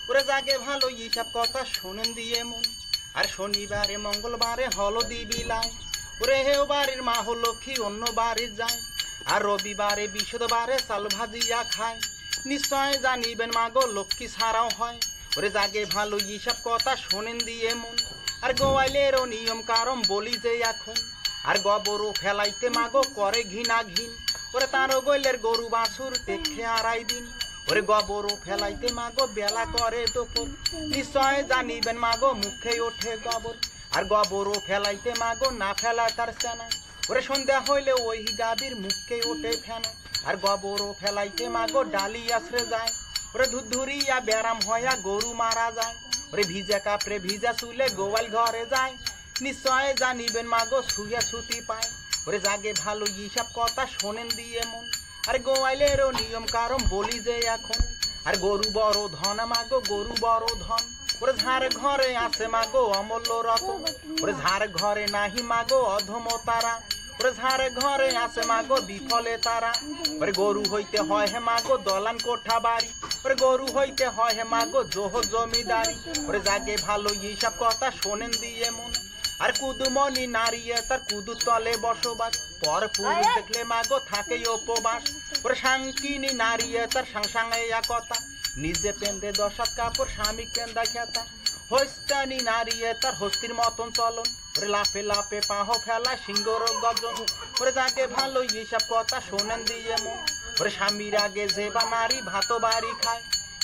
ওরে জাগে ভালো এইসব কথা শোনেন দিয়ে মন। আর শনিবারে মঙ্গলবারে হলদি বিলাই, ওরে হেও বাড়ির মা হল লক্ষ্মী অন্য বাড়ি যায়। আর রবিবারে বিশুদ্ধবারে চাল ভাজিয়া খায়। নিশ্চয় জানিবেন মাগো লক্ষ্মী ছাড়াও হয়। ওরে জাগে ভালো এইসব কথা শোনেন দিয়ে মন। আর গোয়াইলেরও নিয়ম কারণ বলি যে এখন। আর গোবরও ফেলাইতে মাগো করে ঘৃণা ঘিন। ওরে তারও গইলের গরু বাছুর দেখে আড়াই দিন। ওরে গোবরও ফেলাইতে মাগো বেলা করে দুপুর। নিশ্চয় জানিবেন মাগো মুখে ওঠে গোবর। আর গোবরও ফেলাইতে মাগো না ফেলা তার সেনা। ওরে সন্ধ্যা হইলে ওই গাভীর মুখে ওঠে ফেনা। আর গোবরও ফেলাইতে মাগো ডালি আছড়ে যায়। ওরে ধুরধুরিয়া ব্যারাম হইয়া গরু মারা যায়। ওরে ভিজা কাপড়ে ভিজা চুলে গোয়াল ঘরে যায়। নিশ্চয় জানিবেন মাগো শুয়ে ছুটি পায়। ওরে জাগে ভালো এইসব কথা শোনেন দিয়ে মন। আর গোয়াইলেরও নিয়ম কারণ বলি যে এখন। আর গরু বড় ধন মাগো গরু বড় ধন। ওরে ঝাড় ঘরে আছে মাগো অমূল্য রতন। ওরে ঝাড় ঘরে নাহি মাগো অধম তারা। ওরে ঝাড় ঘরে আছে মাগো বিফলে তারা। ওরে গরু হইতে হয় হে মাগো দলান কোঠা বাড়ি। ওরে গরু হইতে হয় হে মাগো জোহ জমিদারি। ওরে জাগে ভালো এইসব কথা শোনেন দিয়ে মন। আর কুদুমনি নারিয়ে তার কুদু তলে বসবাস। পর পুরুষ দেখলে মাগো থাকে উপবাস। ওরে সাংকিনী নারিয়ে তার সাংসাঙ্গে কথা। নিজে পেন্দে দশাত কাপড় স্বামী কেন্দা খেতা। হস্তানি নারিয়ে তার হস্তির মতন চলন। ওরে লাফে লাফে পাহ ফেলা সিংহর গর্জন। ওরে যাকে ভালো এইসব কথা শোনেন দিয়ে মন। ওরে স্বামীর আগে যে বা নারী ভাত বাড়ি খায়।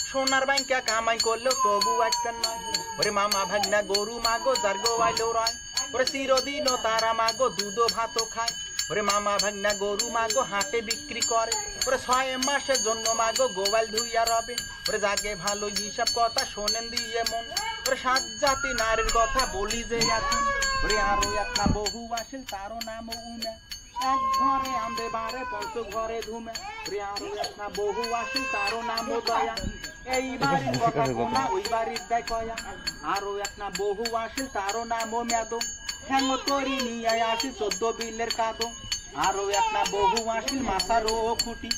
সোনার ব্যাংকা কামাই করলেও তবু একটা নয়। ওরে মামা ভাগনা গরু মাগো যার গোয়াইলেও রয়। ওরে চিরদিনও তারা মাগো দুধ ভাতও খায়। ওরে মামা ভাগনা গরু মাগো হাটে বিক্রি করে। ওরে 6 মাসের জন্য মাগো গোয়াল ধুইয়া রবে। ওরে জাগে ভালো এইসব কথা শোনেন দিয়ে মন। ওরে 7 জাতি নারীর কথা বলি যে এখন। ওরে আরো একটা বহু আসিল তারও নাম উমা। এক ঘরে আন্দে বারে পঞ্চ ঘরে ধুমে। ওরে আরো একটা বহু আসিল তারও নাম দয়া। এই বাড়ির কথা কোনা ওই বাড়ির দেয় কয়া। আরো একটা বহু আসিল তারও নাম মেদো। হ্যাঙ্গ তরি নিয়ে আসি 14 বিলের কাদো। আরো একটা বহু আসিল মাছারও খুঁটি।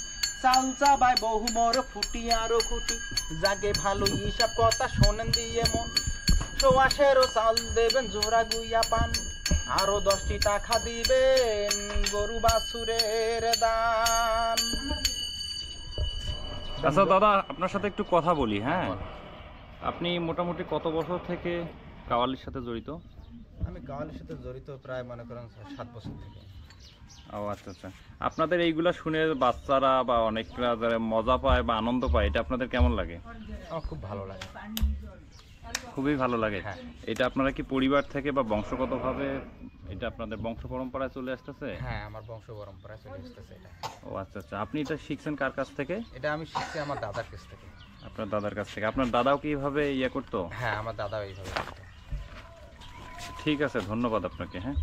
চাল চাবায় বহু মর ফুটি আরো খুঁটি। জাগে ভালো এইসব কথা শোনেন দিয়ে মন। 100 চাল দেবেন জোড়া গুইয়া পান। আরো 10টি টাকা দিবেন গরু বাছুরের দান। আচ্ছা দাদা, আপনার সাথে একটু কথা বলি। হ্যাঁ, আপনি মোটামুটি কত বছর থেকে কাওয়ালির সাথে জড়িত? আমি কাওয়ালির সাথে জড়িত প্রায় মনে করেন 7 বছর থেকে। ও আচ্ছা আচ্ছা। আপনাদের এইগুলা শুনে বাচ্চারা বা অনেকরা যারা মজা পায় বা আনন্দ পায়, এটা আপনাদের কেমন লাগে? আমার খুব ভালো লাগে। খুবই ভালো লাগে। হ্যাঁ। এটা আপনারা কি পরিবার থেকে বা বংশগতভাবে এটা আপনাদের বংশ পরম্পরায় চলে আসতেছে? হ্যাঁ, আমার বংশ পরম্পরায় চলে আসতেছে এটা। ও আচ্ছা আচ্ছা। আপনি এটা শিখছেন কার কাছ থেকে? এটা আমি শিখছি আমার দাদার কাছ থেকে। আপনার দাদার কাছ থেকে। আপনার দাদাও কি এইভাবে ইয়ে করতো? হ্যাঁ, আমার দাদাও এইভাবে করতো। ঠিক আছে, ধন্যবাদ আপনাকে। হ্যাঁ।